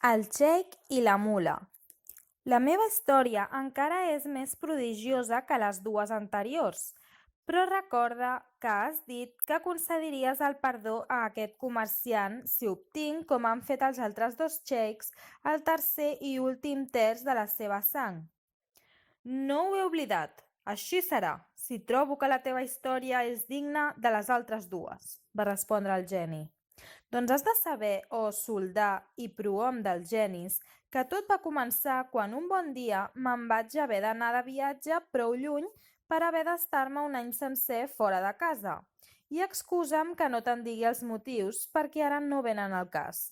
El xeic i la mula. La meva història encara és més prodigiosa que les dues anteriors, però recorda que has dit que concediries el perdó a aquest comerciant si obtinc, com han fet els altres dos xeics, el tercer i últim terç de la seva sang. No ho he oblidat. Així serà, si trobo que la teva història és digna de les altres dues, va respondre el geni. Doncs has de saber, oh soldà i prohom dels genis, que tot va començar quan un bon dia me'n vaig haver d'anar de viatge prou lluny per haver d'estar-me un any sencer fora de casa. I excusa'm que no te'n digui els motius perquè ara no venen al cas.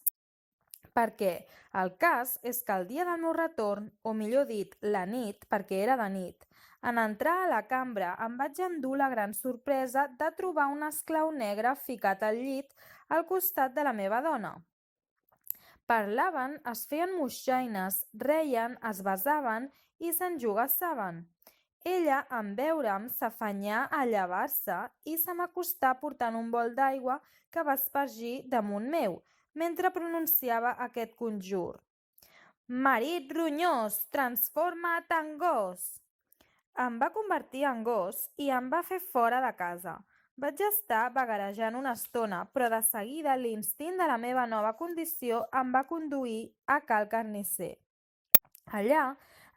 Perquè el cas és que el dia del meu retorn, o millor dit, la nit, perquè era de nit, en entrar a la cambra em vaig endur la gran sorpresa de trobar un esclau negre ficat al llit al costat de la meva dona. Parlaven, es feien moixaines, reien, es besaven i s'enjogassaven. Ella, en veure'm, s'afanyà a llevar-se i se m'acostà portant un bol d'aigua que va espargir damunt meu, mentre pronunciava aquest conjur. Marit ronyós, transforma't en gos! Em va convertir en gos i em va fer fora de casa. Vaig estar vagarejant una estona, però de seguida l'instint de la meva nova condició em va conduir a cal carnisser. Allà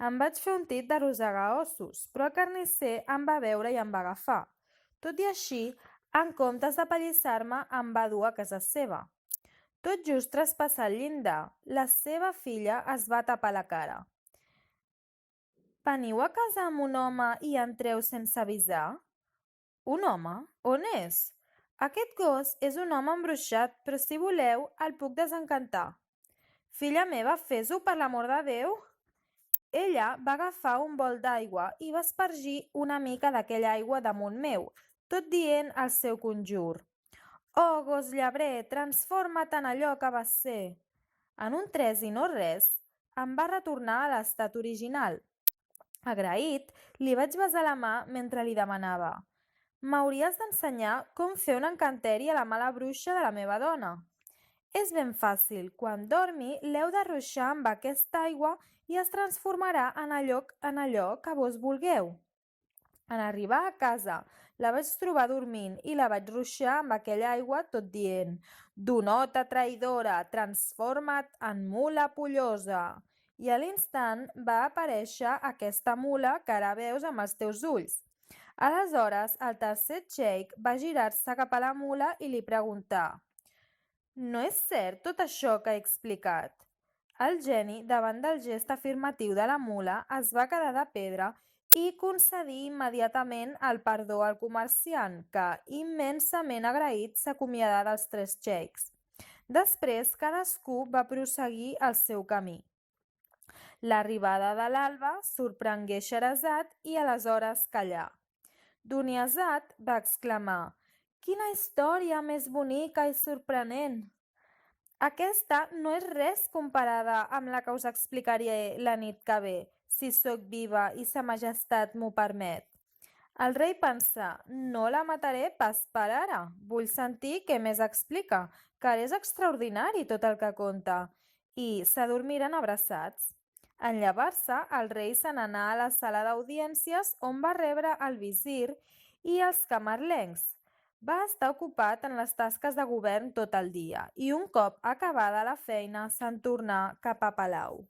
em vaig fer un tit de rosegar ossos, però el carnisser em va veure i em va agafar. Tot i així, en comptes de pallissar-me, em va dur a casa seva. Tot just traspassar el llindar, la seva filla es va tapar la cara. Veniu a casa amb un home i entreu sense avisar? Un home? On és? Aquest gos és un home embruixat, però si voleu el puc desencantar. Filla meva, fes-ho per l'amor de Déu! Ella va agafar un bol d'aigua i va espargir una mica d'aquella aigua damunt meu, tot dient el seu conjur. Oh, gos llebrer, transforma't en allò que vas ser! En un tres i no res, em va retornar a l'estat original. Agraït, li vaig besar la mà mentre li demanava: m'hauries d'ensenyar com fer un encanteri a la mala bruixa de la meva dona. És ben fàcil, quan dormi l'heu de ruixar amb aquesta aigua i es transformarà en allò que vos vulgueu. En arribar a casa, la vaig trobar dormint i la vaig ruixar amb aquella aigua tot dient: donota traïdora, transforma't en mula pollosa. I a l'instant va aparèixer aquesta mula que ara veus amb els teus ulls. Aleshores, el tercer xeic va girar-se cap a la mula i li preguntà: no és cert tot això que he explicat? El geni, davant del gest afirmatiu de la mula, es va quedar de pedra i concedí immediatament el perdó al comerciant, que, immensament agraït, s'acomiadà dels tres xeics. Després, cadascú va prosseguir el seu camí. L'arribada de l'alba sorprengué Xerezat i aleshores callà. Duniasat va exclamar: quina història més bonica i sorprenent! Aquesta no és res comparada amb la que us explicaré la nit que ve, si sóc viva i sa majestat m'ho permet. El rei pensà: no la mataré pas per ara, vull sentir què més explica, que és extraordinari tot el que conta. I s'adormiren abraçats. En llevar-se, el rei se n'anà a la sala d'audiències on va rebre el visir i els camarlencs. Va estar ocupat en les tasques de govern tot el dia i un cop acabada la feina se'n tornà cap a palau.